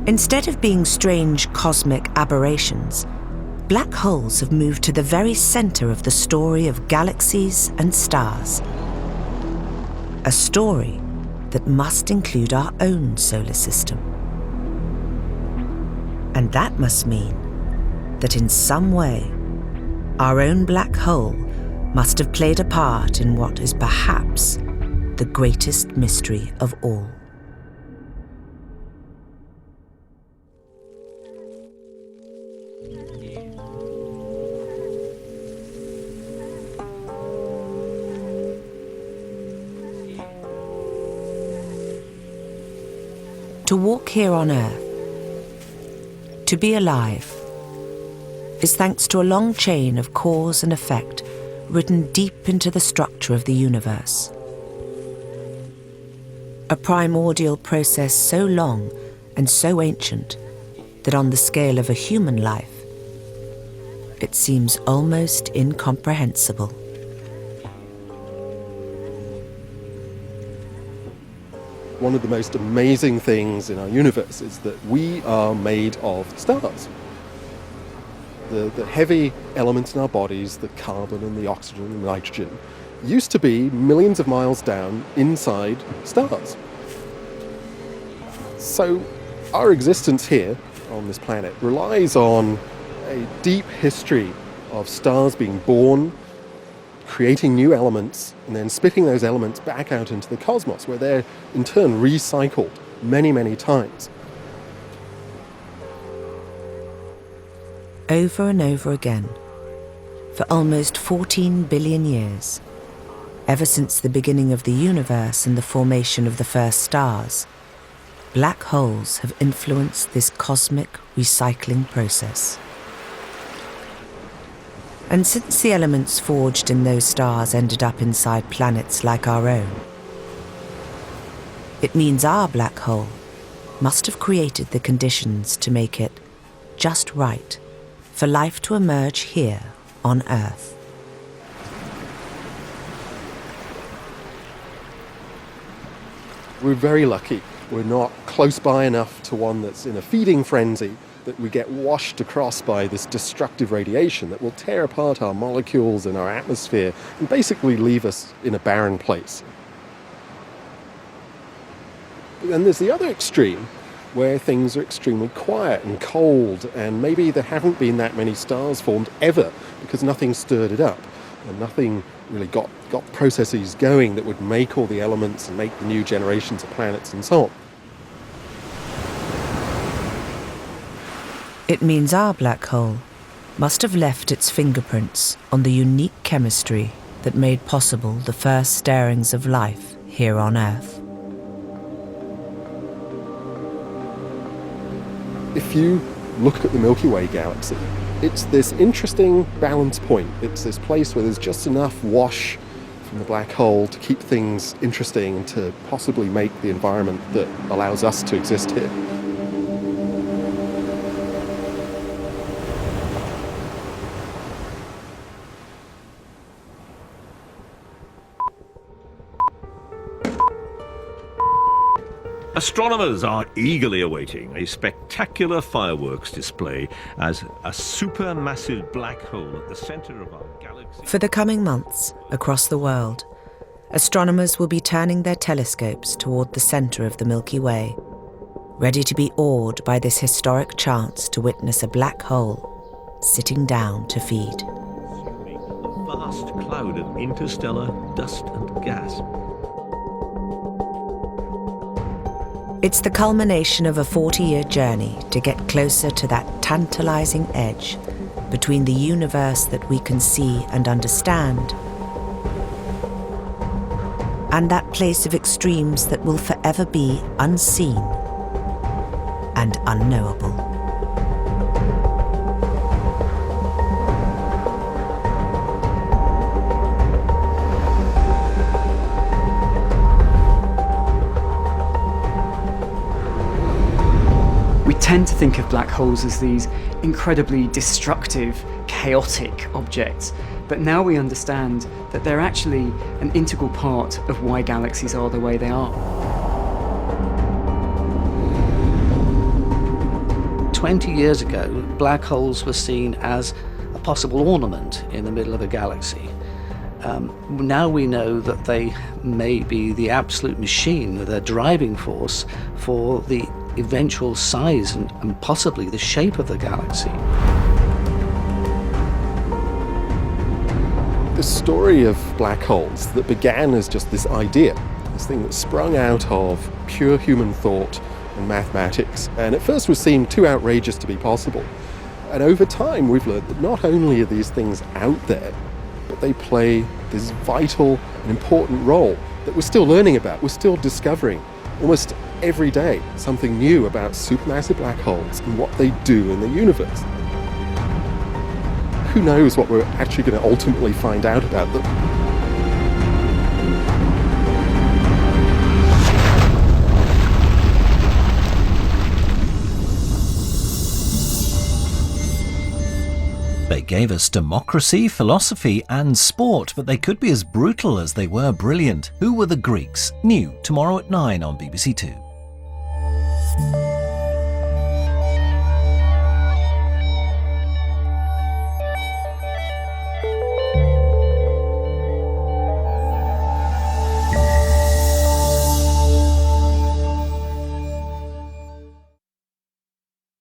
Instead of being strange cosmic aberrations, black holes have moved to the very center of the story of galaxies and stars. A story that must include our own solar system. And that must mean that in some way, our own black hole must have played a part in what is perhaps the greatest mystery of all. To walk here on Earth, to be alive, is thanks to a long chain of cause and effect written deep into the structure of the universe. A primordial process so long and so ancient that on the scale of a human life, it seems almost incomprehensible. One of the most amazing things in our universe is that we are made of stars. The heavy elements in our bodies, the carbon and the oxygen and the nitrogen, used to be millions of miles down inside stars. So our existence here on this planet relies on a deep history of stars being born, creating new elements, and then spitting those elements back out into the cosmos, where they're in turn recycled many, many times. Over and over again, for almost 14 billion years, ever since the beginning of the universe and the formation of the first stars, black holes have influenced this cosmic recycling process. And since the elements forged in those stars ended up inside planets like our own, it means our black hole must have created the conditions to make it just right for life to emerge here on Earth. We're very lucky. We're not close by enough to one that's in a feeding frenzy that we get washed across by this destructive radiation that will tear apart our molecules and our atmosphere and basically leave us in a barren place. But then there's the other extreme, where things are extremely quiet and cold, and maybe there haven't been that many stars formed ever because nothing stirred it up and nothing really got processes going that would make all the elements and make the new generations of planets and so on. It means our black hole must have left its fingerprints on the unique chemistry that made possible the first stirrings of life here on Earth. If you look at the Milky Way galaxy, it's this interesting balance point. It's this place where there's just enough wash from the black hole to keep things interesting and to possibly make the environment that allows us to exist here. Astronomers are eagerly awaiting a spectacular fireworks display as a supermassive black hole at the center of our galaxy. For the coming months, across the world, astronomers will be turning their telescopes toward the center of the Milky Way, ready to be awed by this historic chance to witness a black hole sitting down to feed. A vast cloud of interstellar dust and gas. It's the culmination of a 40-year journey to get closer to that tantalizing edge between the universe that we can see and understand and that place of extremes that will forever be unseen and unknowable. We tend to think of black holes as these incredibly destructive, chaotic objects, but now we understand that they're actually an integral part of why galaxies are the way they are. 20 years ago, black holes were seen as a possible ornament in the middle of a galaxy. Now we know that they may be the absolute machine, the driving force for the eventual size and possibly the shape of the galaxy. The story of black holes that began as just this idea, this thing that sprung out of pure human thought and mathematics, and at first was seen too outrageous to be possible. And over time we've learned that not only are these things out there, but they play this vital and important role that we're still learning about, we're still discovering almost every day something new about supermassive black holes and what they do in the universe. Who knows what we're actually going to ultimately find out about them? They gave us democracy, philosophy and sport, but they could be as brutal as they were brilliant. Who were the Greeks? New tomorrow at 9 on BBC Two.